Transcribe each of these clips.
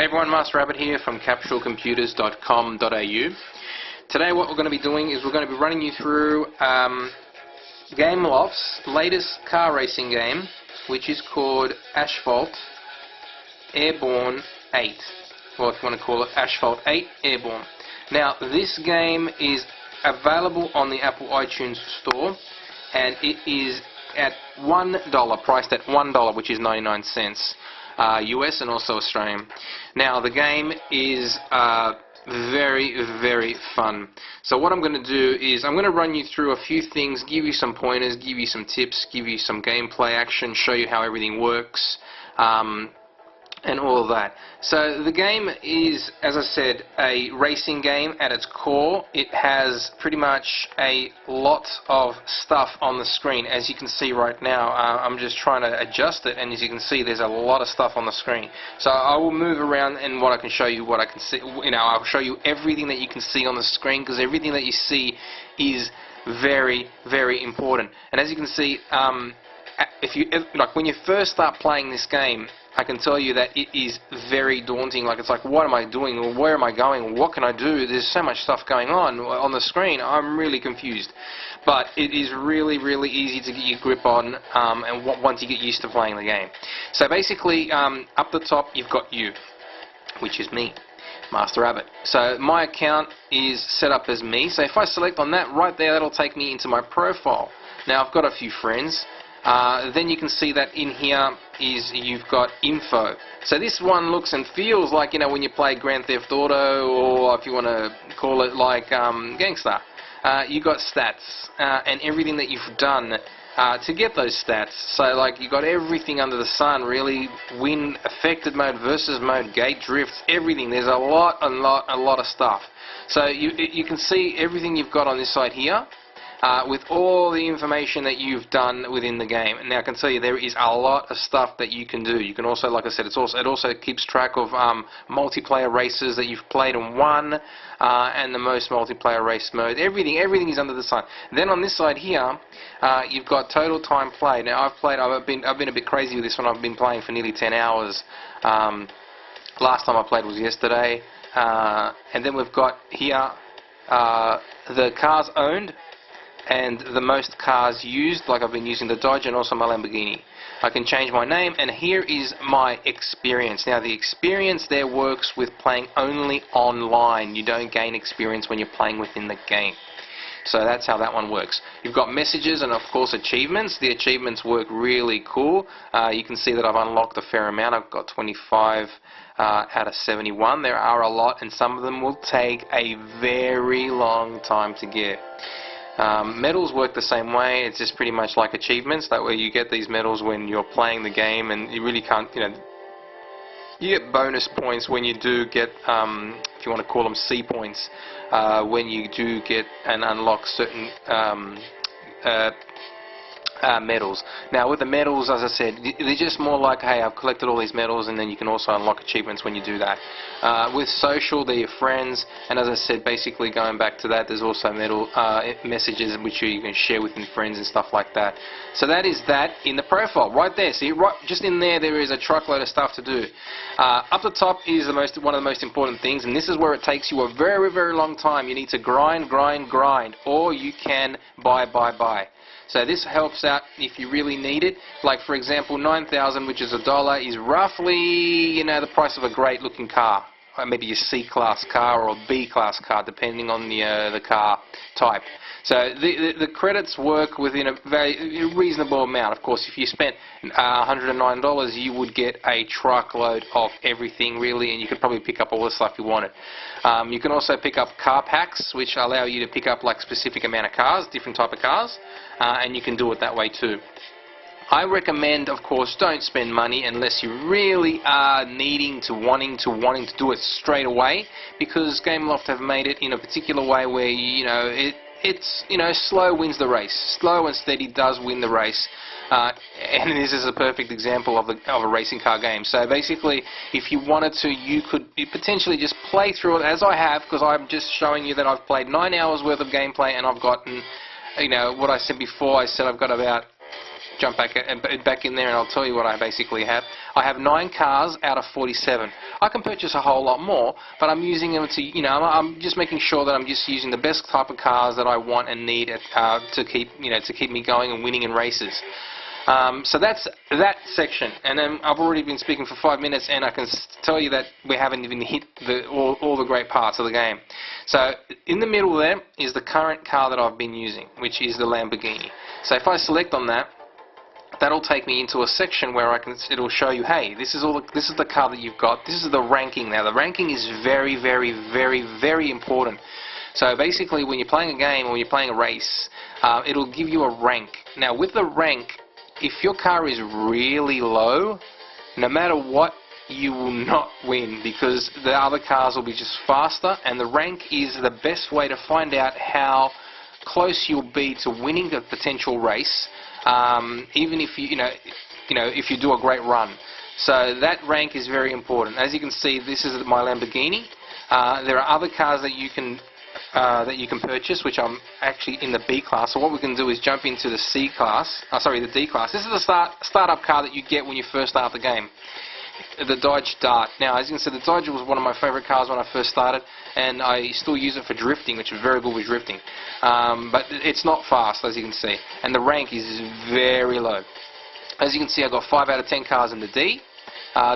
Hey everyone, MasterAbbott here from CapsuleComputers.com.au. Today what we're going to be doing is we're going to be running you through Gameloft's latest car racing game, which is called Asphalt Airborne 8, or if you want to call it Asphalt 8 Airborne. Now this game is available on the Apple iTunes store, and it is at $1, priced at $1, which is 99 cents. US and also Australian. Now the game is very, very fun. So what I'm going to do is I'm going to run you through a few things, give you some pointers, give you some tips, give you some gameplay action, show you how everything works, and all of that. So the game is, as I said, a racing game at its core. It has pretty much a lot of stuff on the screen. As you can see right now, I'm just trying to adjust it, and as you can see, there's a lot of stuff on the screen. So I will move around, and what I can show you, what I can see, I'll show you everything that you can see on the screen, because everything that you see is very, very important. And as you can see, when you first start playing this game, I can tell you that it is very daunting. It's like, what am I doing? Or where am I going? What can I do? There's so much stuff going on the screen. I'm really confused. But it is really, really easy to get your grip on, and once you get used to playing the game. So basically, up the top, you've got you, which is me, MasterAbbott. So my account is set up as me. So if I select on that right there, that'll take me into my profile. Now I've got a few friends. Then you can see that in here you've got info. So this one looks and feels like, when you play Grand Theft Auto, or if you want to call it like Gangster. You got stats and everything that you've done to get those stats. So you got everything under the sun, really. Wind affected mode, versus mode, gate drifts, everything. There's a lot of stuff. So you can see everything you've got on this side here. With all the information that you've done within the game. And now I can tell you there is a lot of stuff that you can do. You can also, like I said, it also keeps track of multiplayer races that you've played and won, and the most multiplayer race mode. Everything is under the sun. Then on this side here, you've got total time played. Now I've been a bit crazy with this one. I've been playing for nearly 10 hours. Last time I played was yesterday. And then we've got here the cars owned, and the most cars used, like I've been using the Dodge and also my Lamborghini. I can change my name, and here is my experience. Now the experience there works with playing only online. You don't gain experience when you're playing within the game. So that's how that one works. You've got messages and of course achievements. The achievements work really cool. You can see that I've unlocked a fair amount. I've got 25 out of 71. There are a lot, and some of them will take a very long time to get. Medals work the same way. It's just pretty much like achievements. That way you get these medals when you're playing the game, and you really can't, you get bonus points when you do get, if you want to call them C points, when you do get and unlock certain medals. Now with the medals, as I said, they're just more like, hey, I've collected all these medals, and then you can also unlock achievements when you do that. With social, they're your friends, and as I said, basically going back to that, there's also messages which you can share with your friends and stuff like that. So that is that in the profile right there. See, just in there is a truckload of stuff to do. Up the top is one of the most important things, and this is where it takes you a very, very long time. You need to grind, or you can buy. So this helps out if you really need it. Like for example, 9,000, which is $1, is roughly the price of a great looking car. Maybe a C-class car or a B-class car, depending on the car type. So the credits work within a very reasonable amount. Of course, if you spent $109, you would get a truckload of everything really, and you could probably pick up all the stuff you wanted. You can also pick up car packs, which allow you to pick up specific amount of cars, different type of cars, and you can do it that way too. I recommend, of course, don't spend money unless you really are wanting to do it straight away, because Gameloft have made it in a particular way where it's slow wins the race. Slow and steady does win the race. And this is a perfect example of a racing car game. So basically, if you wanted to, you could potentially just play through it as I have, because I'm just showing you that I've played 9 hours worth of gameplay, and I've gotten, what I said before, I said I've got about jump back in there and I'll tell you what I basically have. I have 9 cars out of 47. I can purchase a whole lot more, but I'm using them to, you know, I'm just making sure that I'm just using the best type of cars that I want and need to keep, you know, to keep me going and winning in races. So that's that section, and then I've already been speaking for 5 minutes, and I can tell you that we haven't even hit all the great parts of the game. So in the middle there is the current car that I've been using, which is the Lamborghini. So if I select on that, that'll take me into a section where it'll show you, hey, this is the car that you've got. This is the ranking now. The ranking is very, very, very, very important. So basically, when you're playing a game or you're playing a race, it'll give you a rank. Now with the rank, if your car is really low, no matter what, you will not win, because the other cars will be just faster, and the rank is the best way to find out how close you'll be to winning a potential race, even if you know if you do a great run. So that rank is very important. As you can see, this is my Lamborghini. There are other cars that you can purchase, which I'm actually in the B class. So what we can do is jump into the C class. The D class. This is the startup car that you get when you first start the game. The Dodge Dart. Now, as you can see, the Dodge was one of my favorite cars when I first started, and I still use it for drifting, which is very good with drifting. But it's not fast, as you can see, and the rank is very low. As you can see, I've got 5 out of 10 cars in the D.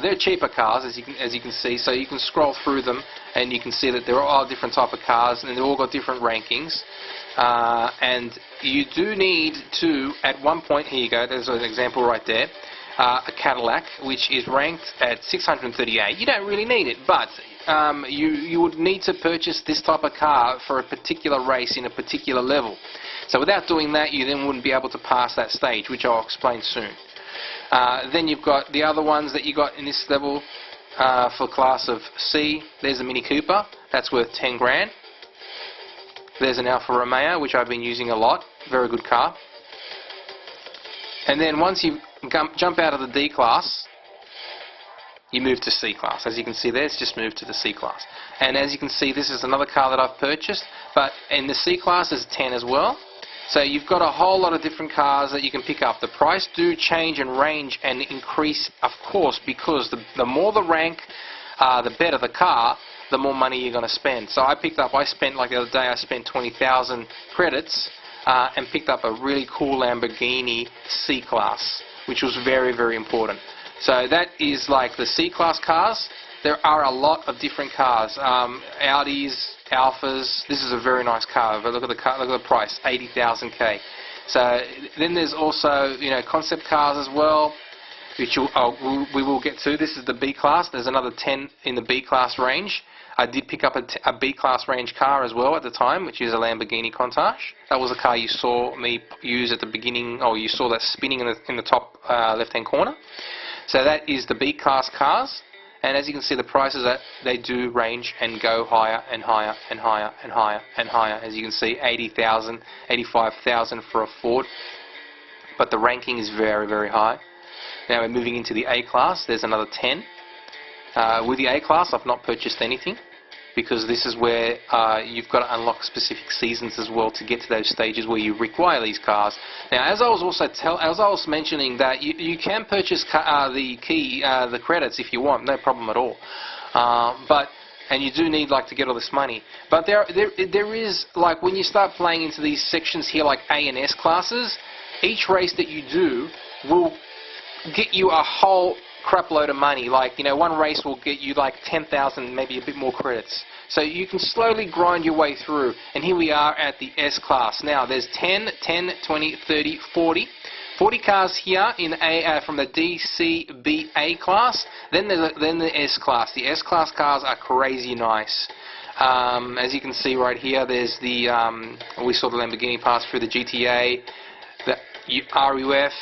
They're cheaper cars, as you can see, so you can scroll through them and you can see that there are all different type of cars, and they've all got different rankings. And you do need to, at one point, here you go, there's an example right there, a Cadillac, which is ranked at 638. You don't really need it, but you would need to purchase this type of car for a particular race in a particular level. So without doing that, you then wouldn't be able to pass that stage, which I'll explain soon. Then you've got the other ones that you got in this level for class of C. There's a Mini Cooper, that's worth 10 grand. There's an Alfa Romeo, which I've been using a lot, very good car. And then once you jump out of the D class, you move to C class. As you can see there, it's just moved to the C class. And as you can see, this is another car that I've purchased, but in the C class is 10 as well. So you've got a whole lot of different cars that you can pick up. The price do change and range and increase, of course, because the more the rank, the better the car, the more money you're going to spend. So I spent, like the other day, I spent 20,000 credits and picked up a really cool Lamborghini C-Class, which was very, very important. So that is like the C-Class cars. There are a lot of different cars, Audis, Alphas. This is a very nice car, but look at the price, 80,000 K. So then there's also, you know, concept cars as well, which we will get to. This is the B class. There's another 10 in the B class range. I did pick up a B class range car as well at the time, which is a Lamborghini Countach. That was a car you saw me use at the beginning, or you saw that spinning in the top left-hand corner. So that is the B class cars. And as you can see, the prices that they do range and go higher and higher and higher and higher and higher. As you can see, 80,000, 85,000 for a Ford. But the ranking is very, very high. Now we're moving into the A class. There's another 10. With the A class, I've not purchased anything, because this is where you've got to unlock specific seasons as well to get to those stages where you require these cars. Now, as I was mentioning, that you can purchase the credits if you want, no problem at all. And you do need to get all this money. But there is, like, when you start playing into these sections here, like A and S classes, each race that you do will get you a whole crap load of money. Like, you know, one race will get you like 10,000, maybe a bit more credits. So you can slowly grind your way through. And here we are at the S class. Now there's 10, 20, 30, 40. 40 cars here in from the D, C, B, A class. Then the S class. The S class cars are crazy nice. As you can see right here, there's the we saw the Lamborghini pass through, the GTA, the RUF.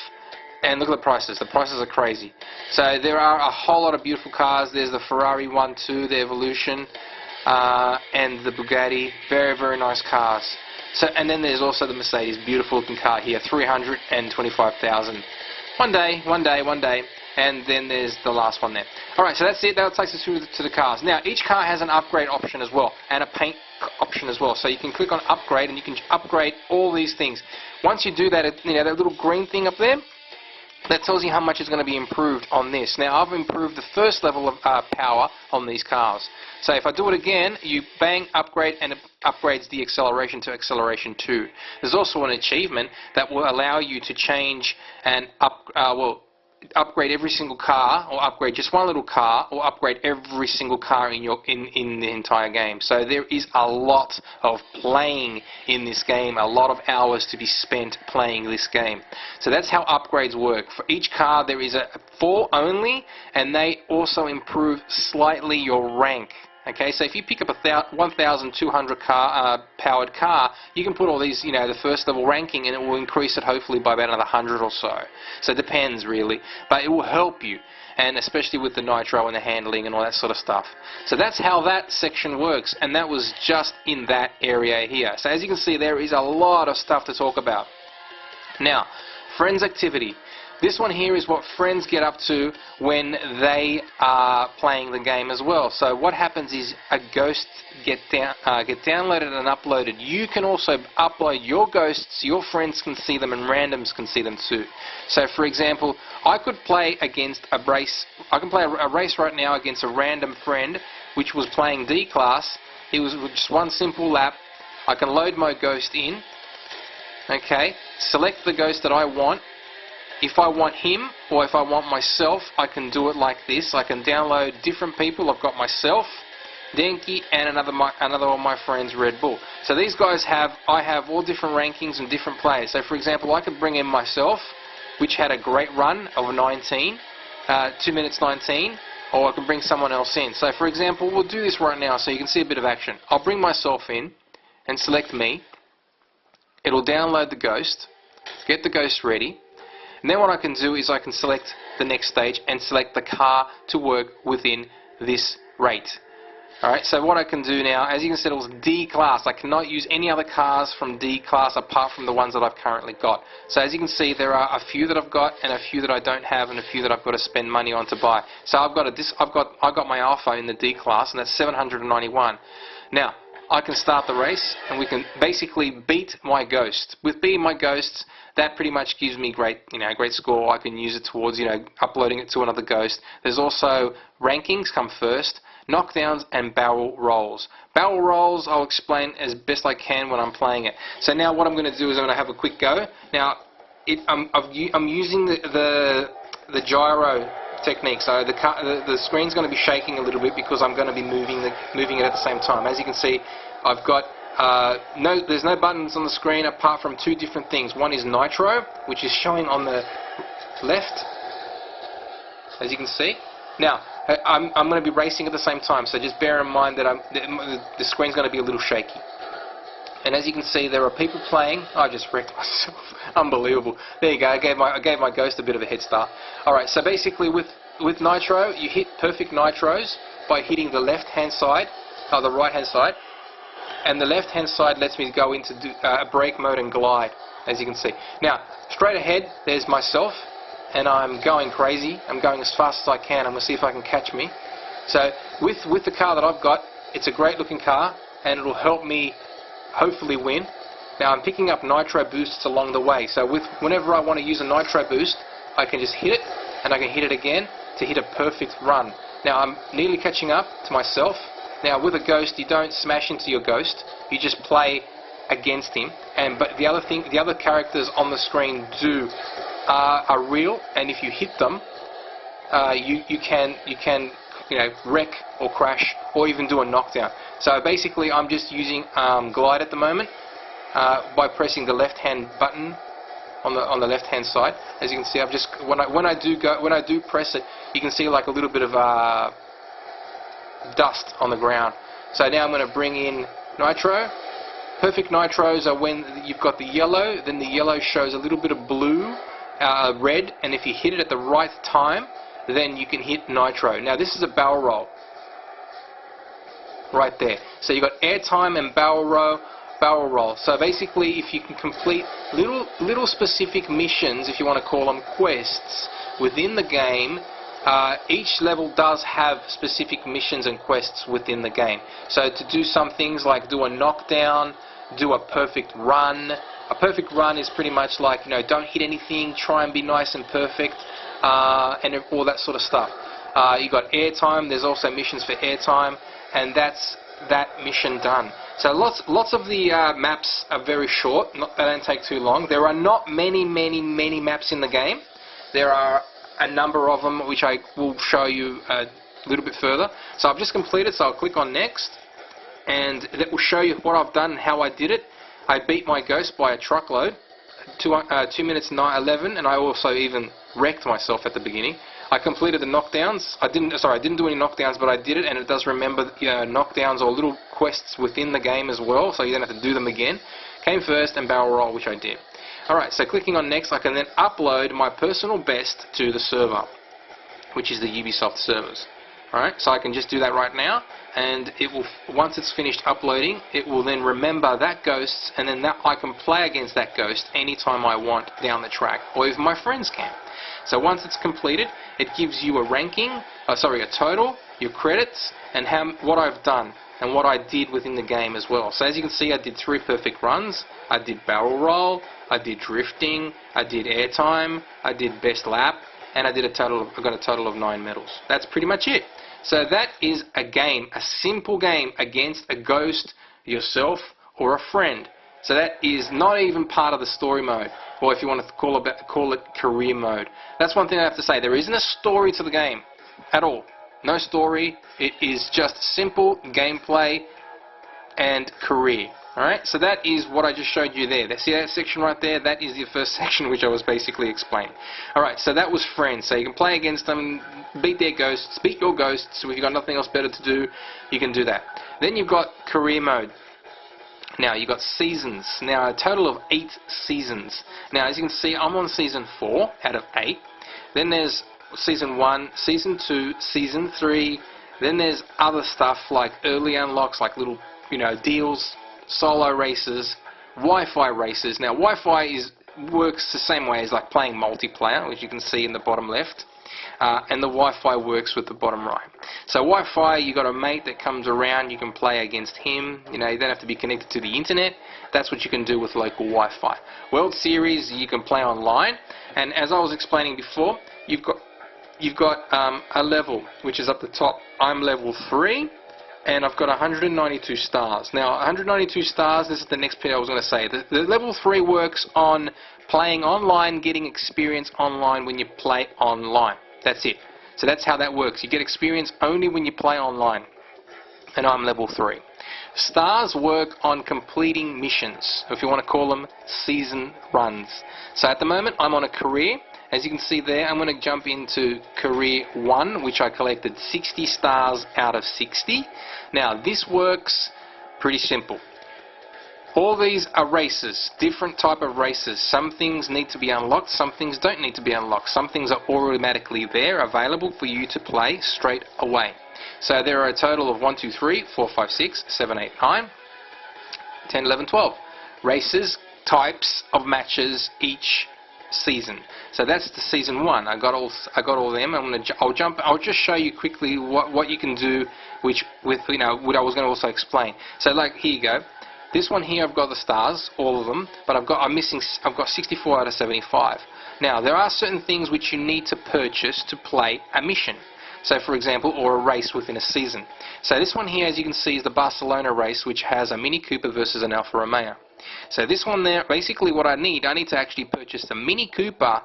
And look at the prices. The prices are crazy. So there are a whole lot of beautiful cars. There's the Ferrari 1.2, the Evolution, and the Bugatti. Very, very nice cars. So, and then there's also the Mercedes, beautiful looking car here, 325,000. One day. And then there's the last one there. Alright, so that's it. That takes us through to the cars. Now, each car has an upgrade option as well, and a paint option as well. So you can click on upgrade, and you can upgrade all these things. Once you do that, you know, that little green thing up there, that tells you how much is going to be improved on this. Now I've improved the first level of power on these cars. So if I do it again, you bang, upgrade, and it upgrades the acceleration to acceleration 2. There's also an achievement that will allow you to change and upgrade every single car, or upgrade just one little car, or upgrade every single car in the entire game. So there is a lot of playing in this game, a lot of hours to be spent playing this game. So that's how upgrades work. For each car there is 4 only, and they also improve slightly your rank. Okay, so if you pick up a 1,200 powered car, you can put all these, the first level ranking, and it will increase it hopefully by about another 100 or so. So it depends really, but it will help you, and especially with the nitro and the handling and all that sort of stuff. So that's how that section works, and that was just in that area here. So as you can see, there is a lot of stuff to talk about. Now, friends activity. This one here is what friends get up to when they are playing the game as well. So what happens is a ghost get downloaded and uploaded. You can also upload your ghosts, your friends can see them, and randoms can see them too. So for example, I could play against a race. I can play a race right now against a random friend which was playing D class. It was just one simple lap. I can load my ghost in. Okay, select the ghost that I want. If I want him, or if I want myself, I can do it like this. I can download different people. I've got myself, Denki, and another of my friends, Red Bull. So these guys I have all different rankings and different players. So for example, I could bring in myself, which had a great run of 19, 2 minutes 19, or I can bring someone else in. So for example, we'll do this right now so you can see a bit of action. I'll bring myself in and select me. It'll download the ghost, get the ghost ready. And then what I can do is I can select the next stage and select the car to work within this rate. Alright, so what I can do now, as you can see, it was D class. I cannot use any other cars from D class apart from the ones that I've currently got. So as you can see, there are a few that I've got and a few that I don't have, and a few that I've got to spend money on to buy. So I got my Alpha in the D class, and that's 791. Now I can start the race, and we can basically beat my ghost. With beating my ghosts, that pretty much gives me great score. I can use it towards, uploading it to another ghost. There's also rankings come first, knockdowns, and barrel rolls. Barrel rolls I'll explain as best I can when I'm playing it. So now what I'm going to do is I'm going to have a quick go. Now I'm using the gyro technique, so the screen's going to be shaking a little bit because I'm going to be moving it at the same time. As you can see, I've got there's no buttons on the screen apart from 2 different things. One is nitro, which is showing on the left, as you can see. Now I'm going to be racing at the same time, so just bear in mind that the screen's going to be a little shaky. And as you can see, there are people playing. I just wrecked myself. Unbelievable. There you go. I gave my ghost a bit of a head start. Alright, so basically with nitro, you hit perfect nitros by hitting the left-hand side, or the right-hand side. And the left-hand side lets me go into brake mode and glide, as you can see. Now, straight ahead, there's myself, and I'm going crazy. I'm going as fast as I can. I'm going to see if I can catch me. So with the car that I've got, it's a great-looking car, and it'll help me hopefully win. Now I'm picking up nitro boosts along the way, so whenever I want to use a nitro boost, I can just hit it, and I can hit it again to hit a perfect run. Now I'm nearly catching up to myself. Now with a ghost, you don't smash into your ghost, you just play against him. But the other characters on the screen are real, and if you hit them, you can wreck or crash or even do a knockdown. So basically I'm just using glide at the moment by pressing the left hand button on the left hand side. As you can see, I've just when I do press it, you can see like a little bit of dust on the ground. So now I'm going to bring in nitro. Perfect nitros are when you've got the yellow, then the yellow shows a little bit of blue, red, and if you hit it at the right time, then you can hit nitro. Now this is a barrel roll right there. So you've got airtime and barrel roll. So basically, if you can complete little specific missions, if you want to call them quests, within the game, each level does have specific missions and quests within the game. So to do some things like do a knockdown, do a perfect run, A perfect run is pretty much like, you know, don't hit anything, try and be nice and perfect, and all that sort of stuff. You got airtime. There's also missions for airtime, and that's that mission done. So lots of the maps are very short. They don't take too long. There are not many maps in the game. There are a number of them, which I will show you a little bit further. So I've just completed, so I'll click on next, and that will show you what I've done and how I did it. I beat my ghost by a truckload, 2 minutes 11, and I also even wrecked myself at the beginning. I completed the knockdowns. I didn't do any knockdowns, but I did it, and it does remember knockdowns or little quests within the game as well, so you don't have to do them again. Came first, and barrel roll, which I did. Alright, so clicking on next, I can then upload my personal best to the server, which is the Ubisoft servers. Alright, so I can just do that right now, and it will, once it's finished uploading, it will then remember that ghost, and then I can play against that ghost anytime I want down the track, or if my friends can. So once it's completed, it gives you a ranking, a total, your credits, and what I've done and what I did within the game as well. So as you can see, I did 3 perfect runs. I did barrel roll, I did drifting, I did airtime, I did best lap, and I got a total of 9 medals. That's pretty much it. So that is a game, a simple game against a ghost, yourself, or a friend. So that is not even part of the story mode, or if you want to call it career mode. That's one thing I have to say. There isn't a story to the game at all. No story. It is just simple gameplay and career. Alright, so that is what I just showed you there. See that section right there? That is the first section which I was basically explaining. Alright, so that was friends. So you can play against them, beat their ghosts, beat your ghosts. So if you've got nothing else better to do, you can do that. Then you've got career mode. Now you've got seasons. Now a total of 8 seasons. Now as you can see, I'm on season 4 out of 8. Then there's season 1, season 2, season 3. Then there's other stuff like early unlocks, like little, deals, solo races, Wi-Fi races. Now Wi-Fi works the same way as like playing multiplayer, which you can see in the bottom left. And the Wi-Fi works with the bottom right. So Wi-Fi, you got a mate that comes around, you can play against him. You don't have to be connected to the internet. That's what you can do with local Wi-Fi. World Series, you can play online. And as I was explaining before, you've got a level which is up the top. I'm level 3, and I've got 192 stars. Now 192 stars. This is the next bit I was going to say. The level 3 works on playing online, getting experience online when you play online. That's it. So that's how that works. You get experience only when you play online. And I'm level 3. Stars work on completing missions, if you want to call them season runs. So at the moment I'm on a career. As you can see there, I'm going to jump into career 1, which I collected 60 stars out of 60. Now this works pretty simple. All these are races, different type of races. Some things need to be unlocked, some things don't need to be unlocked. Some things are automatically there, available for you to play straight away. So there are a total of 1, 2, 3, 4, 5, 6, 7, 8, 9, 10, 11, 12 races, types of matches each season. So that's the season 1. I got all them. I'll just show you quickly what you can do, what I was going to also explain. So like here you go. This one here, I've got the stars, all of them, but I've got 64 out of 75. Now there are certain things which you need to purchase to play a mission. So for example, or a race within a season. So this one here, as you can see, is the Barcelona race, which has a Mini Cooper versus an Alfa Romeo. So this one there, basically what I need to actually purchase the Mini Cooper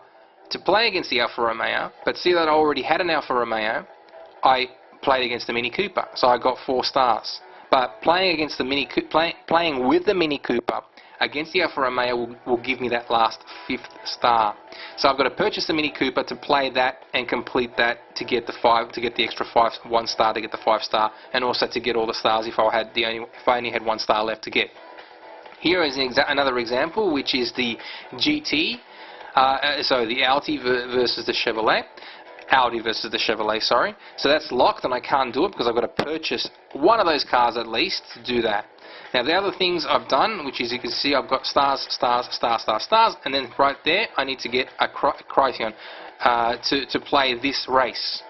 to play against the Alfa Romeo. But see that I already had an Alfa Romeo, I played against the Mini Cooper, so I got 4 stars. But playing with the Mini Cooper against the Alfa Romeo will give me that last 5th star. So I've got to purchase the Mini Cooper to play that and complete that to get the extra 1 star to get the 5 star, and also to get all the stars if I only had 1 star left to get. Here is another example, which is the GT, the Audi versus the Chevrolet. Audi versus the Chevrolet, sorry. So that's locked and I can't do it because I've got to purchase one of those cars at least to do that. Now the other things I've done, which is you can see I've got stars, stars, stars, stars, stars, and then right there I need to get a Criterion to play this race.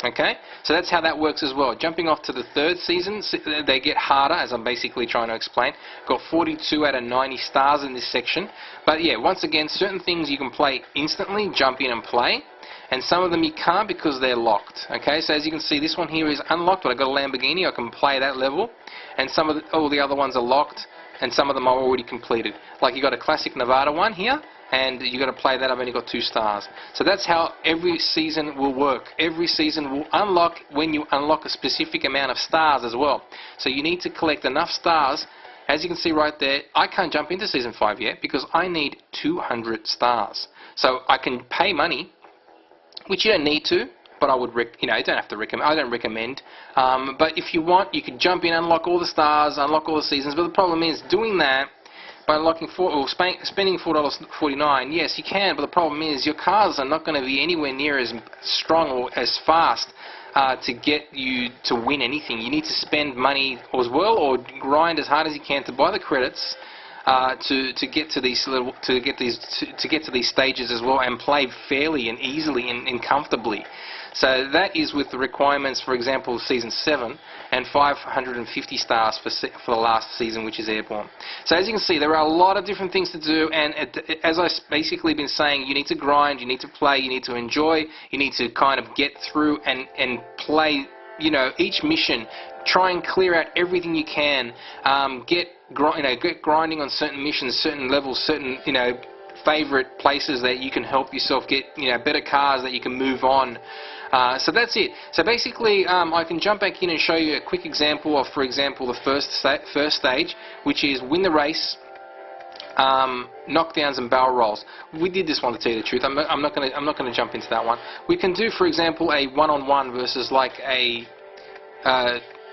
Okay, so that's how that works as well. Jumping off to the third season, they get harder, as I'm basically trying to explain. Got 42 out of 90 stars in this section. But yeah, once again, certain things you can play instantly, jump in and play. And some of them you can't because they're locked. Okay, so as you can see, this one here is unlocked, but I've got a Lamborghini, I can play that level. And some of all the other ones are locked, and some of them are already completed. Like you got a classic Nevada one here, and you got to play that. I've only got 2 stars. So that's how every season will work. Every season will unlock when you unlock a specific amount of stars as well. So you need to collect enough stars. As you can see right there, I can't jump into season 5 yet because I need 200 stars. So I can pay money, which you don't need to, but I would, you don't have to recommend. I don't recommend. But if you want, you can jump in, unlock all the stars, unlock all the seasons. But the problem is doing that by unlocking spending $4.49. Yes, you can, but the problem is your cars are not going to be anywhere near as strong or as fast to get you to win anything. You need to spend money as well, or grind as hard as you can to buy the credits to get to these stages as well, and play fairly and easily and comfortably. So that is with the requirements, for example, season 7 and 550 stars for the last season, which is Airborne. So as you can see, there are a lot of different things to do, and as I've basically been saying, you need to grind, you need to play, you need to enjoy, you need to kind of get through and play, each mission. Try and clear out everything you can. Get grinding on certain missions, certain levels, certain favorite places that you can help yourself get better cars that you can move on. So that's it. So basically, I can jump back in and show you a quick example of, for example, the first stage, which is win the race, knockdowns and barrel rolls. We did this one, to tell you the truth. I'm not going to jump into that one. We can do, for example, a one-on-one versus like a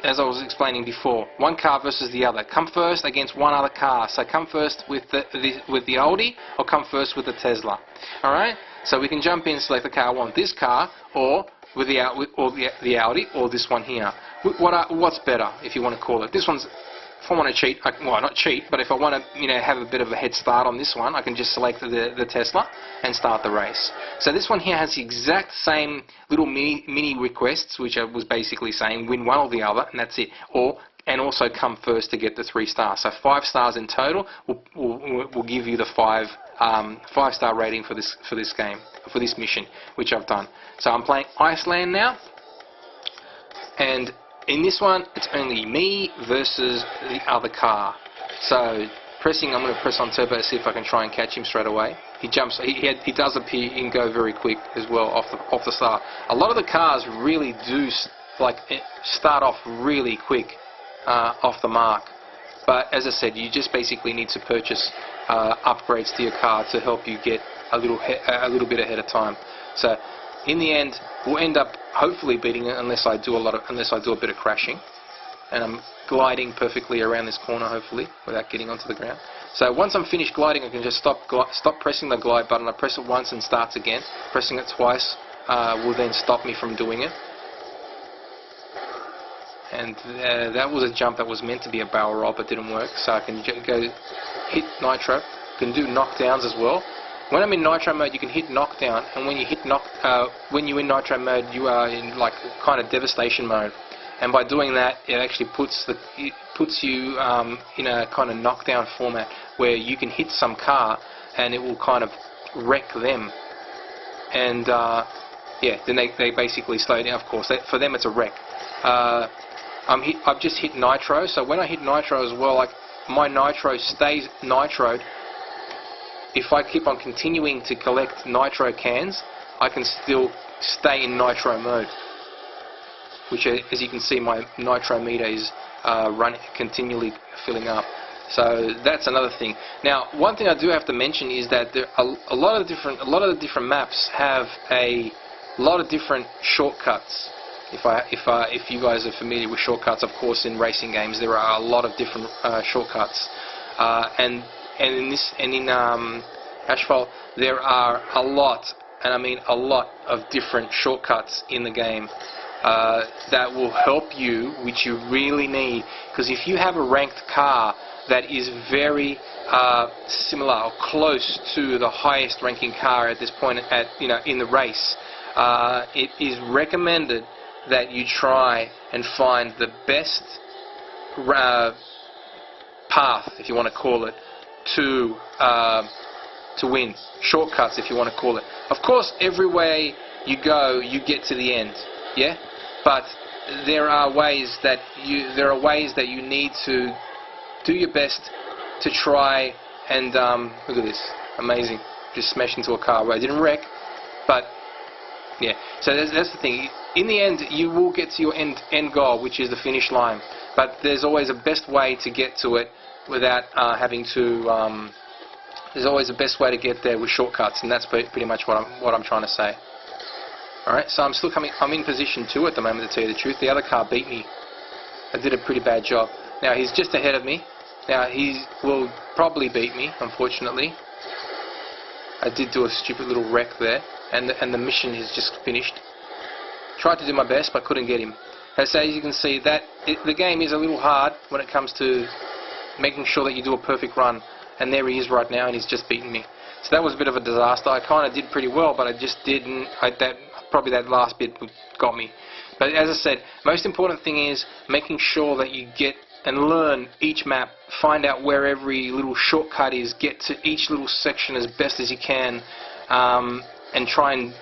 as I was explaining before, one car versus the other. Come first against one other car. So come first with the Audi, or come first with the Tesla. All right. So we can jump in, select the car. I want this car, or with the Audi, or this one here. What's better, if you want to call it? This one's. If I want to cheat, well, not cheat, but if I want to, have a bit of a head start on this one, I can just select the Tesla and start the race. So this one here has the exact same little mini requests, which I was basically saying, win one or the other, and that's it. And also come first to get the 3 stars. So 5 stars in total will give you the 5-star rating for this game, for this mission, which I've done. So I'm playing Iceland now, and in this one, it's only me versus the other car. So I'm going to press on turbo to see if I can try and catch him straight away. He jumps. He does appear and go very quick as well off the start. A lot of the cars really do start off really quick off the mark. But as I said, you just basically need to purchase upgrades to your car to help you get a little bit ahead of time. So in the end, we'll end up hopefully beating it unless I do a bit of crashing, and I'm gliding perfectly around this corner hopefully without getting onto the ground. So once I'm finished gliding, I can just stop pressing the glide button. I press it once and starts again. Pressing it twice will then stop me from doing it. And that was a jump that was meant to be a barrel roll but didn't work. So I can go hit nitro. I can do knockdowns as well. When I'm in nitro mode, you can hit knockdown, and when you're in nitro mode, you are in like kind of devastation mode. And by doing that, it actually puts you in a kind of knockdown format where you can hit some car and it will kind of wreck them. And then they basically slow down. Of course, for them it's a wreck. I've just hit nitro, so when I hit nitro as well, like my nitro stays nitroed. If I keep on continuing to collect nitro cans, I can still stay in nitro mode, which, as you can see, my nitro meter is continually filling up. So that's another thing. Now, one thing I do have to mention is that a lot of the different maps have a lot of different shortcuts. If you guys are familiar with shortcuts, of course, in racing games there are a lot of different shortcuts, and in Asphalt there are a lot, and I mean a lot, of different shortcuts in the game that will help you, which you really need, because if you have a ranked car that is very similar or close to the highest ranking car at this point in the race, it is recommended that you try and find the best path, if you want to call it, to win. Shortcuts, if you want to call it. Of course, every way you go, you get to the end. Yeah, but there are ways that you need to do your best to try and look at this, amazing. Just smashed into a car. Well, I didn't wreck, but yeah. So that's the thing. In the end, you will get to your end goal, which is the finish line. But there's always a best way to get to it without having to. There's always a best way to get there with shortcuts, and that's pretty much what I'm trying to say. All right. So I'm in position 2 at the moment, to tell you the truth. The other car beat me. I did a pretty bad job. Now he's just ahead of me. Now he will probably beat me, unfortunately. I did do a stupid little wreck there, and the mission is just finished. Tried to do my best, but couldn't get him. As you can see, the game is a little hard when it comes to making sure that you do a perfect run. And there he is right now, and he's just beaten me. So that was a bit of a disaster. I kind of did pretty well, but I just didn't. Probably that last bit got me. But as I said, most important thing is making sure that you get and learn each map, find out where every little shortcut is, get to each little section as best as you can, and try and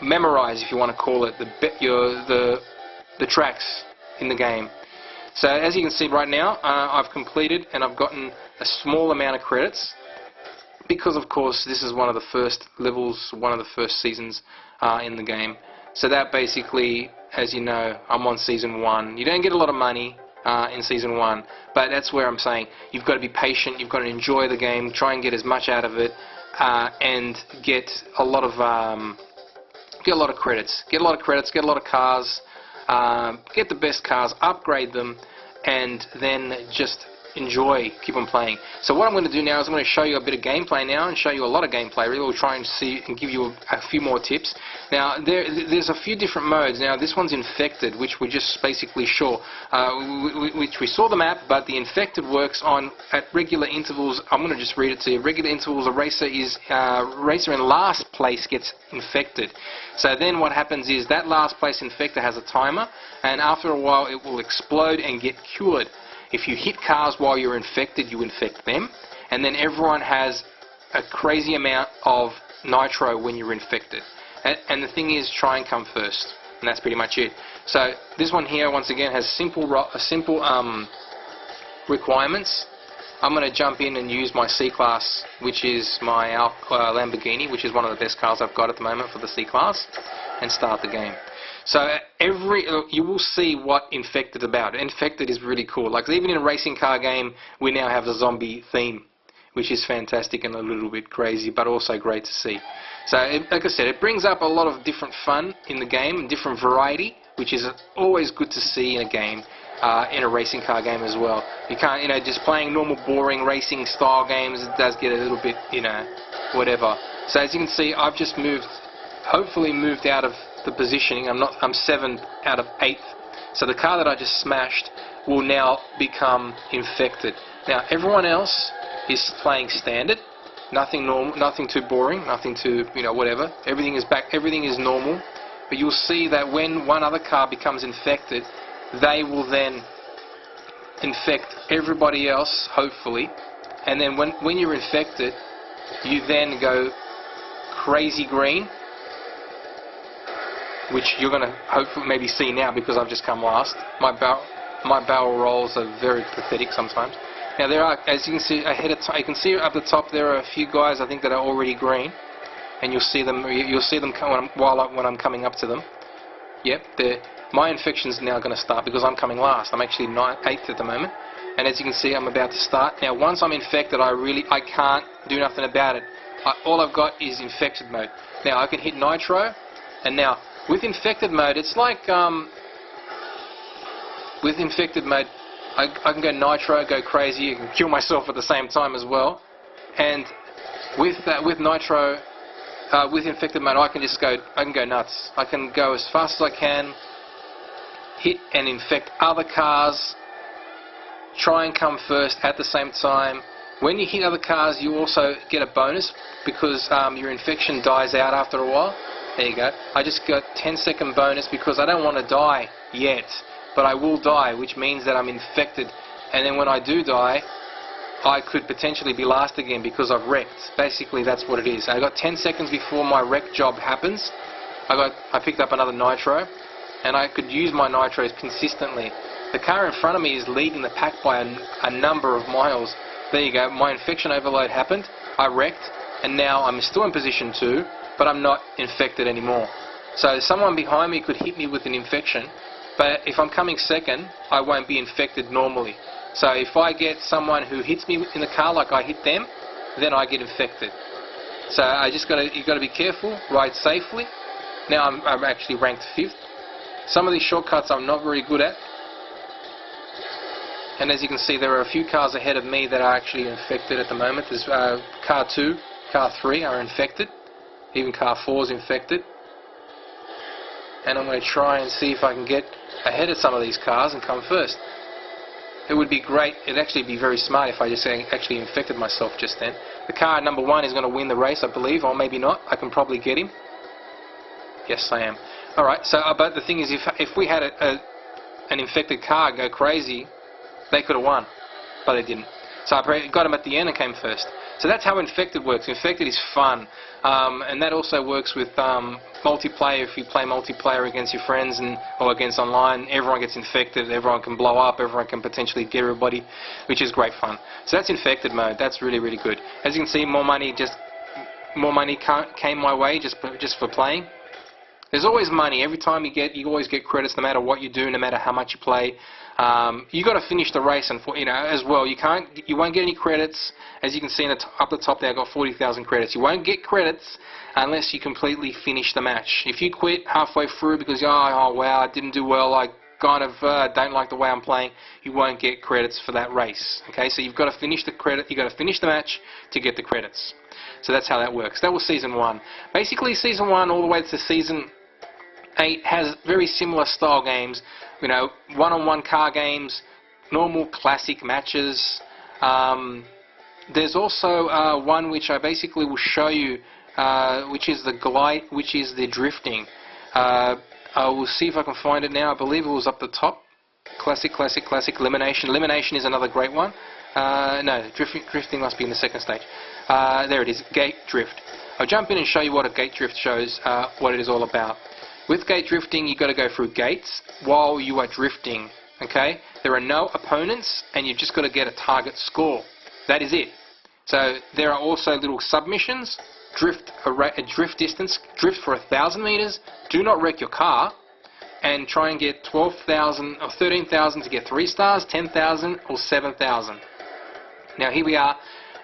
memorize, if you want to call it, the tracks in the game. So as you can see right now, I've completed and I've gotten a small amount of credits because, of course, this is one of the first levels, one of the first seasons in the game. So that basically, as you know, I'm on season 1. You don't get a lot of money in season 1, but that's where I'm saying you've got to be patient, you've got to enjoy the game, try and get as much out of it, and get a lot of credits, get a lot of cars, get the best cars, upgrade them, and then just enjoy, keep on playing. So what I'm going to do now is I'm going to show you a bit of gameplay now, and show you a lot of gameplay. Really, we'll try and see and give you a few more tips. Now, there's a few different modes. Now, this one's infected, which we're just basically sure, which we saw the map, but the infected works on at regular intervals. I'm going to just read it to you. Regular intervals, a racer in last place gets infected. So then what happens is that last place infector has a timer, and after a while it will explode and get cured. If you hit cars while you're infected, you infect them, and then everyone has a crazy amount of nitro when you're infected. And the thing is, try and come first, and that's pretty much it. So this one here, once again, has simple requirements. I'm going to jump in and use my C-Class, which is my Lamborghini, which is one of the best cars I've got at the moment for the C-Class, and start the game. So you will see what Infected is about. Infected is really cool. Like even in a racing car game, we now have the zombie theme, which is fantastic and a little bit crazy, but also great to see. So like I said, it brings up a lot of different fun in the game, different variety, which is always good to see in a game, in a racing car game as well. You can't, just playing normal boring racing style games, it does get a little bit, whatever. So as you can see, I've just hopefully moved out of the positioning. I'm 7th out of 8th. So the car that I just smashed will now become infected. Now everyone else is playing standard, nothing normal, nothing too boring, nothing too whatever. Everything is normal. But you'll see that when one other car becomes infected, they will then infect everybody else, hopefully. And then when you're infected, you then go crazy green, which you're going to hopefully maybe see now because I've just come last. My barrel rolls are very pathetic sometimes. Now there are, as you can see you can see up the top, there are a few guys I think that are already green, and you'll see them when I'm coming up to them. Yep, my infection's now going to start because I'm coming last. I'm actually 8th at the moment, and as you can see, I'm about to start. Now once I'm infected, I can't do nothing about it. All I've got is infected mode. Now I can hit nitro, and now with infected mode, it's like with infected mode, I can go nitro, go crazy, I can kill myself at the same time as well. And with nitro, with infected mode, I can go nuts. I can go as fast as I can, hit and infect other cars, try and come first at the same time. When you hit other cars, you also get a bonus because your infection dies out after a while. There you go. I just got 10-second bonus because I don't want to die yet, but I will die, which means that I'm infected. And then when I do die, I could potentially be last again because I've wrecked. Basically, that's what it is. I got 10 seconds before my wreck job happens. I picked up another nitro, and I could use my nitros consistently. The car in front of me is leading the pack by a number of miles. There you go. My infection overload happened. I wrecked, and now I'm still in position 2, but I'm not infected anymore. So someone behind me could hit me with an infection, but if I'm coming second, I won't be infected normally. So if I get someone who hits me in the car like I hit them, then I get infected. So you got to be careful, ride safely. Now I'm actually ranked 5th. Some of these shortcuts I'm not very good at. And as you can see, there are a few cars ahead of me that are actually infected at the moment. There's car 2, car 3 are infected. Even car 4 is infected. And I'm going to try and see if I can get ahead of some of these cars and come first. It would be great, it'd actually be very smart if I just actually infected myself just then. The car number 1 is going to win the race, I believe, or maybe not. I can probably get him. Yes, I am. Alright, so but the thing is, if we had an infected car go crazy, they could have won, but they didn't. So I got him at the end and came first. So that's how infected works. Infected is fun, and that also works with multiplayer. If you play multiplayer against your friends or against online, everyone gets infected, everyone can blow up, everyone can potentially get everybody, which is great fun. So that's infected mode. That's really, really good. As you can see, more money came my way just for playing. There's always money. Every time you always get credits, no matter what you do, no matter how much you play. You got to finish the race, and as well. You won't get any credits. As you can see up the top there, I got 40,000 credits. You won't get credits unless you completely finish the match. If you quit halfway through because oh wow, I didn't do well, I kind of don't like the way I'm playing, you won't get credits for that race. Okay, so you've got to finish the match to get the credits. So that's how that works. That was season 1. Basically, season 1 all the way to season 8 has very similar style games, one-on-one car games, normal classic matches. There's also one which I basically will show you, which is the drifting. I will see if I can find it now. I believe it was up the top. Classic. Elimination. Elimination is another great one. No, drifting must be in the second stage. There it is, gate drift. I'll jump in and show you what a gate drift shows, what it is all about. With gate drifting, you've got to go through gates while you are drifting. Okay? There are no opponents, and you've just got to get a target score. That is it. So there are also little submissions. Drift a drift distance. Drift for 1,000 meters. Do not wreck your car, and try and get 12,000 or 13,000 to get 3 stars, 10,000 or 7,000. Now here we are.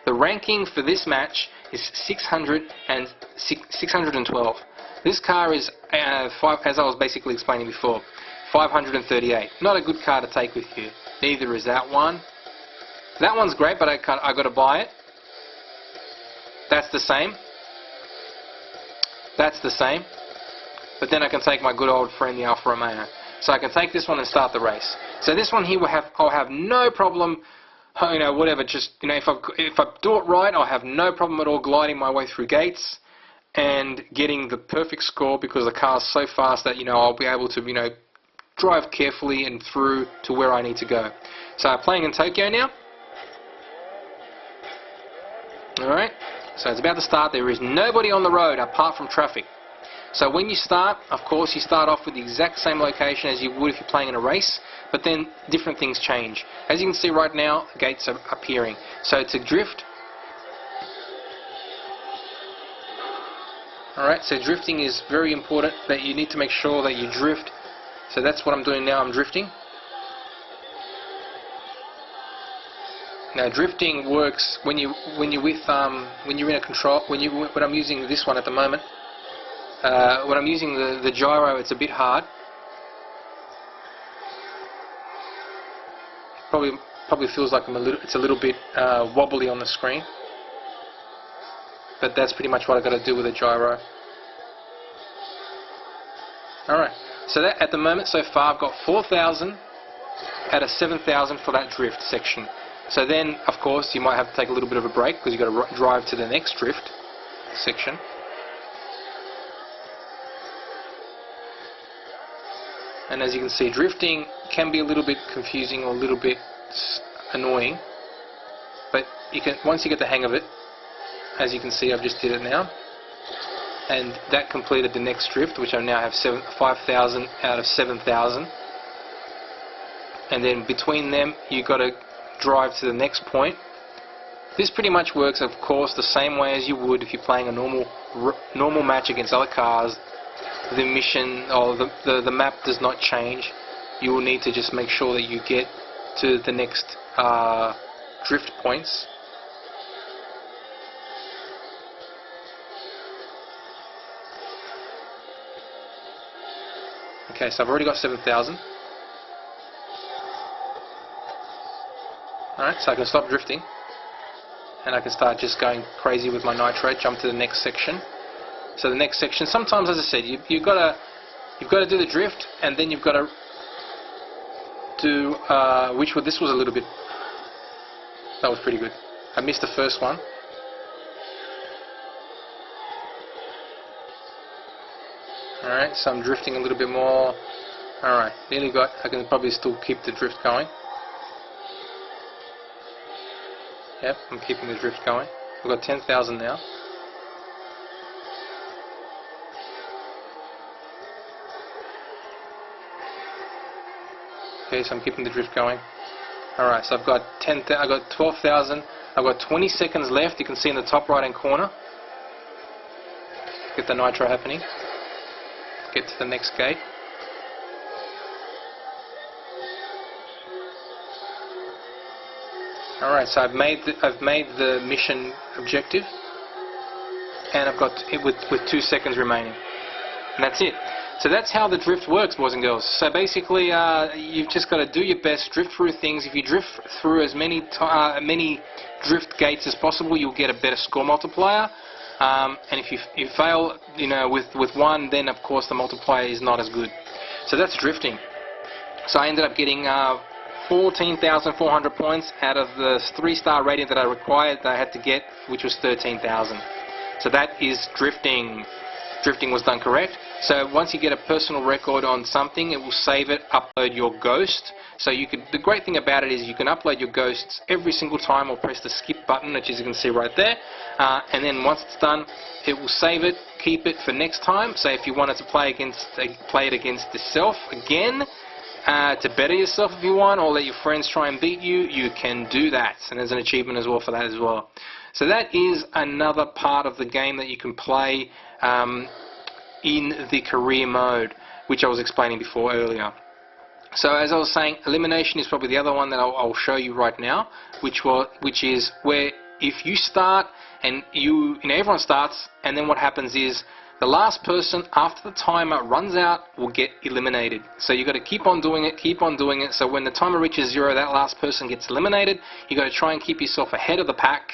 The ranking for this match is 612. This car is, as I was basically explaining before, 538. Not a good car to take with you. Neither is that one. That one's great, but I got to buy it. That's the same. That's the same. But then I can take my good old friend, the Alfa Romeo. So I can take this one and start the race. So this one here I'll have no problem. Whatever. Just if I do it right, I'll have no problem at all gliding my way through gates and getting the perfect score because the car's so fast that I'll be able to drive carefully and through to where I need to go. So I'm playing in Tokyo now. Alright, so it's about to start. There is nobody on the road apart from traffic. So when you start, of course, you start off with the exact same location as you would if you're playing in a race, but then different things change. As you can see right now, gates are appearing. So to drift, alright, so drifting is very important, that you need to make sure that you drift. So that's what I'm doing now, I'm drifting. Now drifting works when you're in a control, when I'm using this one at the moment. When I'm using the gyro, it's a bit hard. Probably feels like it's a little bit wobbly on the screen. But that's pretty much what I've got to do with the gyro. Alright, so that at the moment so far I've got 4,000 out of 7,000 for that drift section. So then, of course, you might have to take a little bit of a break because you've got to drive to the next drift section. And as you can see, drifting can be a little bit confusing or a little bit annoying, but you can, once you get the hang of it, as you can see, I've just did it now, and that completed the next drift, which I now have 5,000 out of 7,000. And then between them, you've got to drive to the next point. This pretty much works, of course, the same way as you would if you're playing a normal match against other cars. The mission or the map does not change. You will need to just make sure that you get to the next drift points. Okay, so I've already got 7,000. Alright, so I can stop drifting and I can start just going crazy with my nitro, jump to the next section. So the next section, sometimes, as I said, you've got to do the drift, and then you've got to do this was a little bit, that was pretty good. I missed the first one. Alright, so I'm drifting a little bit more. Alright, nearly got, I can probably still keep the drift going. Yep, I'm keeping the drift going. I've got 10,000 now. Okay, so I'm keeping the drift going. Alright, so I've got 12,000. I've got 20 seconds left. You can see in the top right hand corner. Get the nitro happening. Get to the next gate. Alright, so I've made the mission objective, and I've got it with 2 seconds remaining, and that's it. So that's how the drift works, boys and girls. So basically, you've just got to do your best, drift through things. If you drift through as many drift gates as possible, you'll get a better score multiplier. And if you fail, with one, then of course the multiplier is not as good. So that's drifting. So I ended up getting 14,400 points out of the 3-star rating that I required that I had to get, which was 13,000. So that is drifting. Drifting was done correct. So once you get a personal record on something, it will save it, upload your ghost. So the great thing about it is you can upload your ghosts every single time, or press the skip button, which as you can see right there, and then once it's done, it will save it, keep it for next time. So if you wanted to play it against yourself again, to better yourself if you want, or let your friends try and beat you, you can do that, and there's an achievement as well for that as well. So that is another part of the game that you can play in the career mode, which I was explaining before earlier. So as I was saying, Elimination is probably the other one that I'll show you right now, which is where if you start and everyone starts, and then what happens is the last person after the timer runs out will get eliminated. So you've got to keep on doing it. So when the timer reaches 0, that last person gets eliminated. You've got to try and keep yourself ahead of the pack,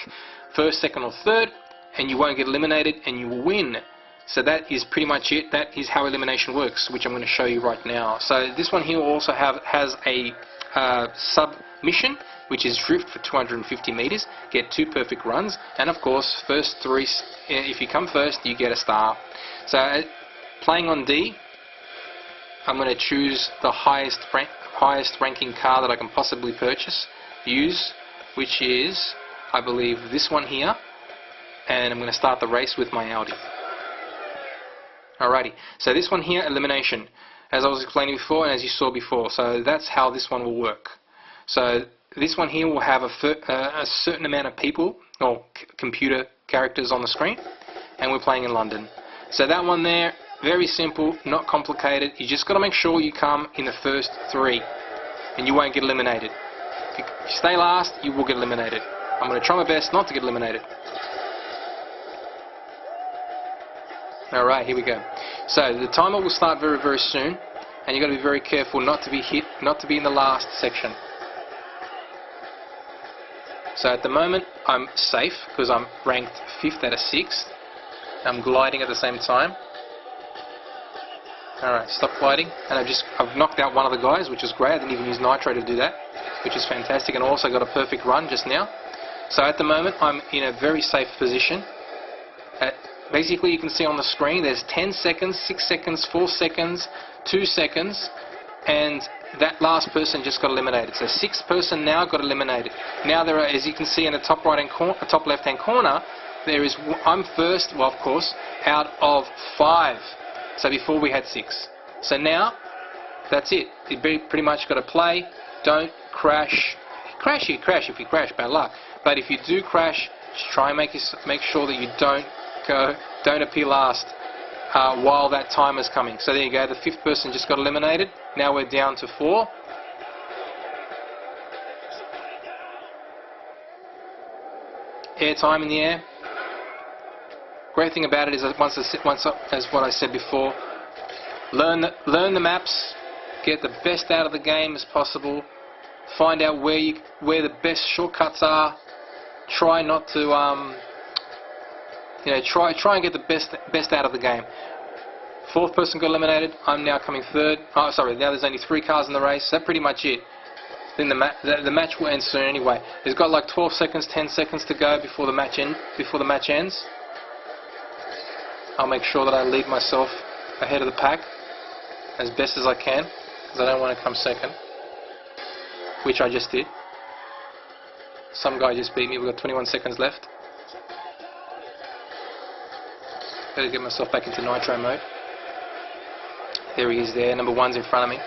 first, second or third, and you won't get eliminated and you will win. So that is pretty much it. That is how elimination works, which I'm going to show you right now. So this one here also has a sub-mission, which is drift for 250 meters, get 2 perfect runs, and of course, first 3, if you come first, you get a star. So playing on D, I'm going to choose the highest ranking car that I can possibly use, which is, I believe, this one here, and I'm going to start the race with my Audi. Alrighty, so this one here, Elimination, as I was explaining before and as you saw before, so that's how this one will work. So this one here will have a certain amount of people, or computer characters on the screen, and we're playing in London. So that one there, very simple, not complicated. You just got to make sure you come in the first 3, and you won't get eliminated. If you stay last, you will get eliminated. I'm going to try my best not to get eliminated. Alright, here we go. So the timer will start very, very soon, and you've got to be very careful not to be hit, not to be in the last section. So at the moment I'm safe because I'm ranked 5th out of 6th. I'm gliding at the same time. Alright, stop gliding, and I've knocked out one of the guys, which is great. I didn't even use nitro to do that, which is fantastic, and also got a perfect run just now. So at the moment I'm in a very safe position. Basically, you can see on the screen there's 10 seconds, 6 seconds, 4 seconds, 2 seconds, and that last person just got eliminated. So 6th person now got eliminated. Now there are, as you can see in the top top left-hand corner, I'm first, well, of course, out of 5. So before we had 6. So now, that's it. You pretty much got to play. Don't crash. You crash. If you crash, bad luck. But if you do crash, just try and make sure that you don't appear last while that timer's coming. So there you go. The 5th person just got eliminated. Now we're down to 4. Air time in the air. Great thing about it is that once as what I said before, learn the maps, get the best out of the game as possible, find out where the best shortcuts are. Try not to try and get the best out of the game. 4th person got eliminated. I'm now coming 3rd. Oh, sorry. Now there's only 3 cars in the race. That's pretty much it. Then the match will end soon anyway. It's got like 12 seconds, 10 seconds to go before the match ends. I'll make sure that I lead myself ahead of the pack as best as I can, because I don't want to come second, which I just did. Some guy just beat me. We've got 21 seconds left. Better get myself back into nitro mode. There he is there. Number 1's in front of me.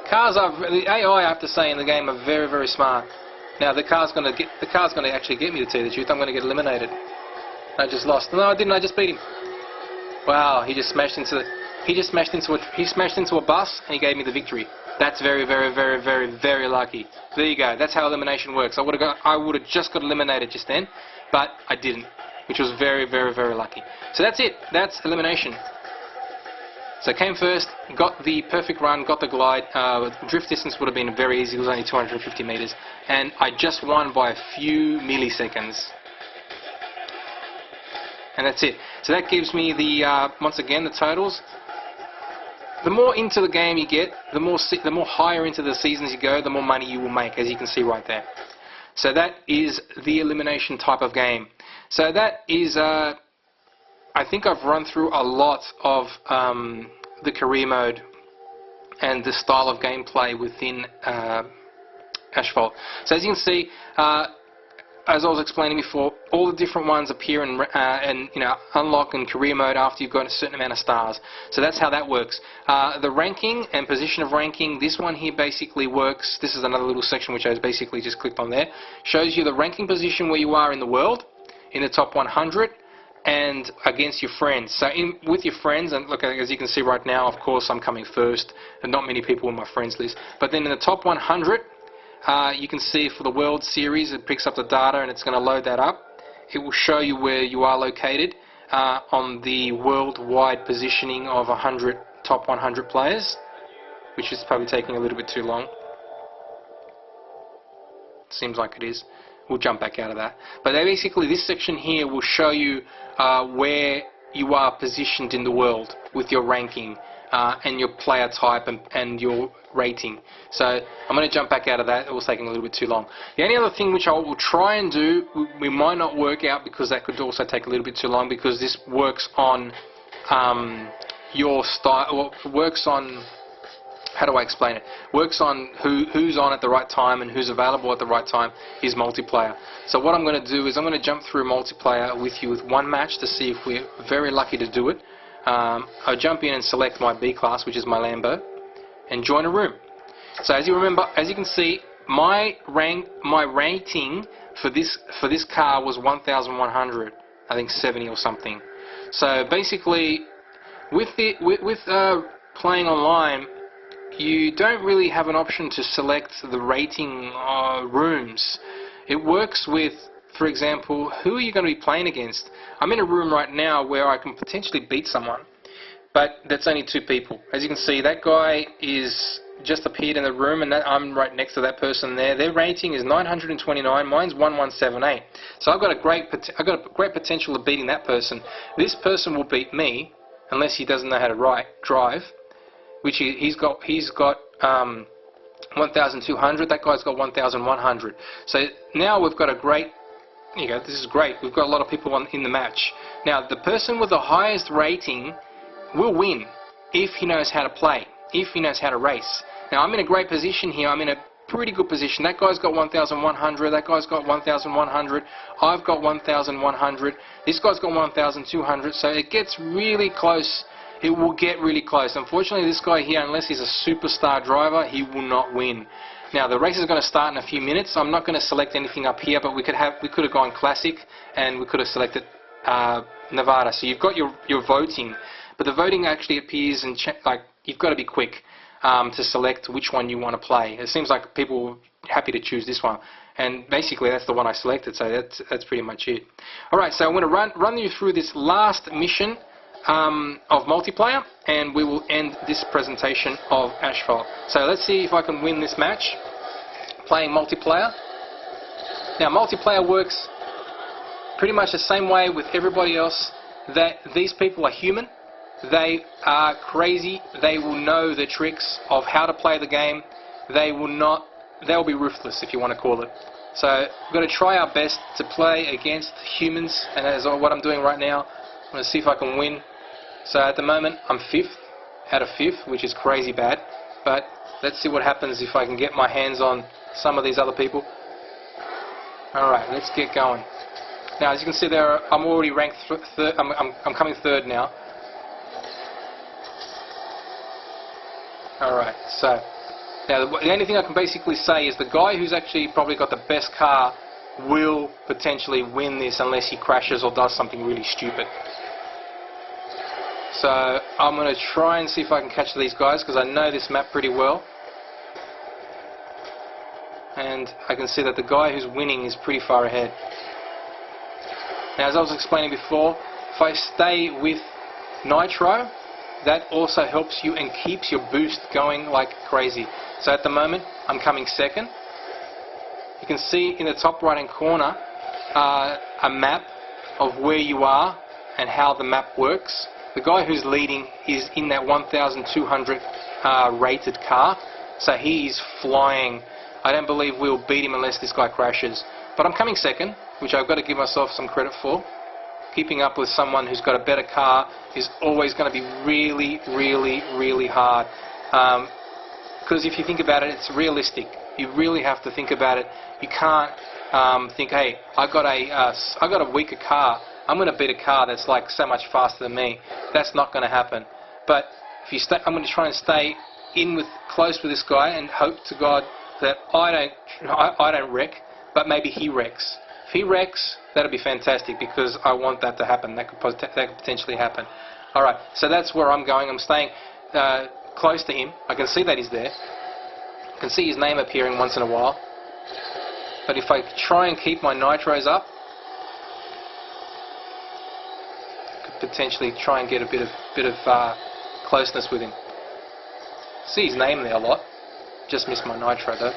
The AI, I have to say, in the game are very, very smart. Now the car's going to actually get me, to tell you the truth. I'm going to get eliminated. I just lost. No, I didn't. I just beat him. Wow, he smashed into a bus and he gave me the victory. That's very, very, very, very, very lucky. There you go. That's how elimination works. I would have just got eliminated just then, but I didn't, which was very, very, very lucky. So that's it. That's elimination. So I came first, got the perfect run, got the glide. Drift distance would have been very easy. It was only 250 meters, and I just won by a few milliseconds. And that's it. So that gives me once again the totals. The more into the game you get, the more higher into the seasons you go, the more money you will make, as you can see right there. So that is the elimination type of game. So that is, I think I've run through a lot of the career mode and the style of gameplay within Asphalt. So as you can see, as I was explaining before, all the different ones appear and unlock in career mode after you've got a certain amount of stars. So that's how that works. The ranking and position of ranking, this one here basically works. This is another little section which I basically just clicked on there. Shows you the ranking position where you are in the world, in the top 100, and against your friends. So with your friends, and look, as you can see right now, of course I'm coming first, and not many people in my friends list. But then in the top 100, you can see for the World Series, it picks up the data and it's going to load that up. It will show you where you are located on the worldwide positioning of top 100 players, which is probably taking a little bit too long. Seems like it is. We'll jump back out of that. But basically this section here will show you where you are positioned in the world with your ranking and your player type and your rating. So I'm going to jump back out of that. It was taking a little bit too long. The only other thing which I will try and do, we might not work out because that could also take a little bit too long, because this works on your style, or works on, how do I explain it? Works on who's on at the right time and who's available at the right time is multiplayer. So what I'm going to do is I'm going to jump through multiplayer with you with one match to see if we're very lucky to do it. I'll jump in and select my B class, which is my Lambo, and join a room. So as you can see, my rating for this car was 1,100, I think 70 or something. So basically, with playing online, you don't really have an option to select the rating rooms. It works with, for example, who are you going to be playing against? I'm in a room right now where I can potentially beat someone, but that's only 2 people. As you can see, that guy is just appeared in the room, and I'm right next to that person there. Their rating is 929. Mine's 1178. So I've got a great potential of beating that person. This person will beat me unless he doesn't know how to drive, which he's got 1,200. That guy's got 1,100. So now we've got a great. There you go. This is great. We've got a lot of people in the match. Now the person with the highest rating will win if he knows how to play, if he knows how to race. Now I'm in a great position here. I'm in a pretty good position. That guy's got 1,100. That guy's got 1,100. I've got 1,100. This guy's got 1,200. So it gets really close. It will get really close. Unfortunately, this guy here, unless he's a superstar driver, he will not win. Now the race is going to start in a few minutes. I'm not going to select anything up here, but we could have gone classic, and we could have selected Nevada. So you've got your voting, but the voting actually appears and like you've got to be quick to select which one you want to play. It seems like people were happy to choose this one, and basically that's the one I selected. So that's pretty much it. All right, so I'm going to run you through this last mission of multiplayer, and we will end this presentation of Asphalt. So let's see if I can win this match playing multiplayer. Now multiplayer works pretty much the same way with everybody else, that these people are human, they are crazy, they will know the tricks of how to play the game, they'll be ruthless if you want to call it. So we've got to try our best to play against humans, and that is what I'm doing right now. I'm going to see if I can win. So at the moment I'm 5th out of 5th, which is crazy bad, but let's see what happens if I can get my hands on some of these other people. Alright, let's get going. Now as you can see there, I'm already ranked third. I'm coming 3rd now. Alright, so now the only thing I can basically say is the guy who's actually probably got the best car will potentially win this unless he crashes or does something really stupid. So I'm going to try and see if I can catch these guys, because I know this map pretty well. And I can see that the guy who's winning is pretty far ahead. Now as I was explaining before, if I stay with Nitro, that also helps you and keeps your boost going like crazy. So at the moment I'm coming 2nd. You can see in the top right hand corner a map of where you are and how the map works. The guy who's leading is in that 1,200 rated car, so he is flying. I don't believe we'll beat him unless this guy crashes. But I'm coming 2nd, which I've got to give myself some credit for. Keeping up with someone who's got a better car is always going to be really, really, really hard. Because if you think about it, it's realistic. You really have to think about it. You can't think, hey, I got a weaker car. I'm going to beat a car that's like so much faster than me. That's not going to happen. But if you I'm going to try and stay close with this guy and hope to God that I don't wreck, but maybe he wrecks. If he wrecks, that'll be fantastic, because I want that to happen. That could potentially happen. All right, so that's where I'm going. I'm staying close to him. I can see that he's there. I can see his name appearing once in a while. But if I try and keep my nitros up, potentially try and get a bit of closeness with him. See his name there a lot. Just missed my nitro though.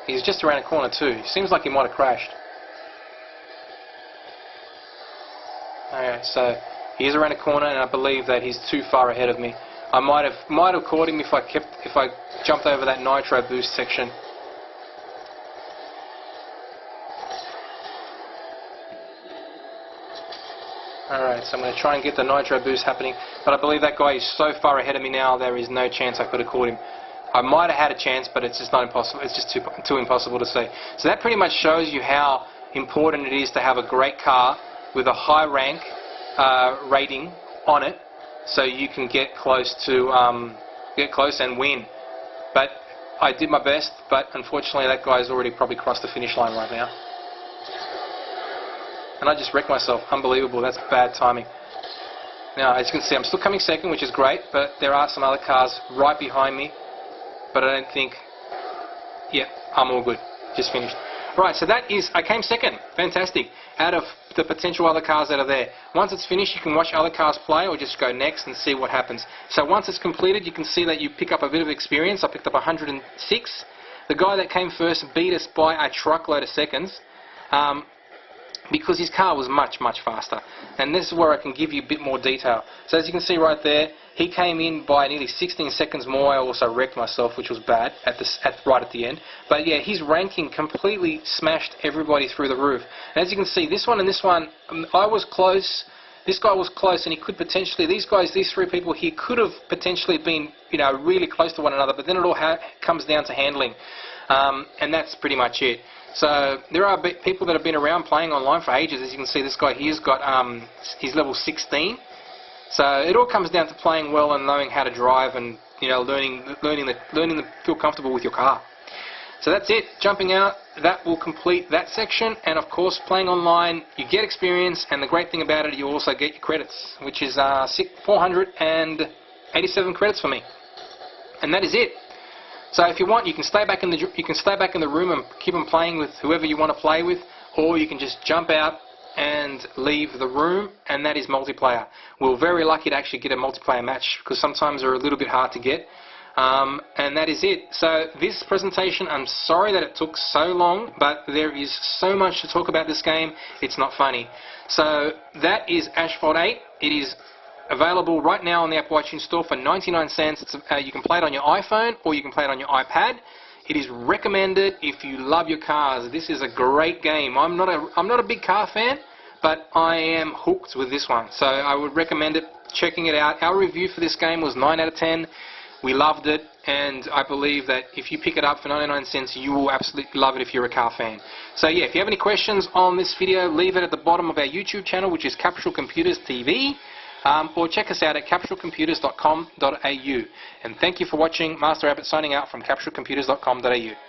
He's just around a corner too. Seems like he might have crashed. Okay, so he is around a corner, and I believe that he's too far ahead of me. I might have caught him if I jumped over that nitro boost section. Alright, so I'm going to try and get the nitro boost happening, but I believe that guy is so far ahead of me now, there is no chance I could have caught him. I might have had a chance, but it's just not impossible. It's just too impossible to see. So that pretty much shows you how important it is to have a great car with a high rank rating on it, so you can get close and win. But I did my best, but unfortunately that guy's already probably crossed the finish line right now. And I just wrecked myself. Unbelievable. That's bad timing. Now, as you can see, I'm still coming 2nd, which is great, but there are some other cars right behind me. But I don't think... Yeah, I'm all good. Just finished. Alright, so that is... I came 2nd. Fantastic. Out of the potential other cars that are there. Once it's finished, you can watch other cars play, or just go next and see what happens. So once it's completed, you can see that you pick up a bit of experience. I picked up 106. The guy that came first beat us by a truckload of seconds. Because his car was much, much faster. And this is where I can give you a bit more detail. So as you can see right there, he came in by nearly 16 seconds more. I also wrecked myself, which was bad right at the end. But yeah, his ranking completely smashed everybody through the roof. And as you can see, this one and this one, I was close this guy was close, and he could potentially, these three people here could have potentially been, you know, really close to one another, but then it all comes down to handling, and that's pretty much it. So there are people that have been around playing online for ages. As you can see, this guy here's got, he's level 16. So it all comes down to playing well and knowing how to drive, and you know, learning to feel comfortable with your car. So that's it. Jumping out, that will complete that section. And of course, playing online, you get experience, and the great thing about it, you also get your credits, which is 487 credits for me. And that is it. So if you want, you can stay back in the room and keep on playing with whoever you want to play with, or you can just jump out and leave the room, and that is multiplayer. We're very lucky to actually get a multiplayer match, because sometimes they're a little bit hard to get. And that is it. So this presentation, I'm sorry that it took so long, but there is so much to talk about this game, it's not funny. So that is Asphalt 8. It is available right now on the Apple iTunes Store for 99 cents. You can play it on your iPhone, or you can play it on your iPad. It is recommended if you love your cars. This is a great game. I'm not a big car fan, but I am hooked with this one. So I would recommend it, checking it out. Our review for this game was 9 out of 10. We loved it, and I believe that if you pick it up for 99 cents, you will absolutely love it if you're a car fan. So yeah, if you have any questions on this video, leave it at the bottom of our YouTube channel, which is Capsule Computers TV. Or check us out at capsulecomputers.com.au. And thank you for watching. MasterAbbott signing out from capsulecomputers.com.au.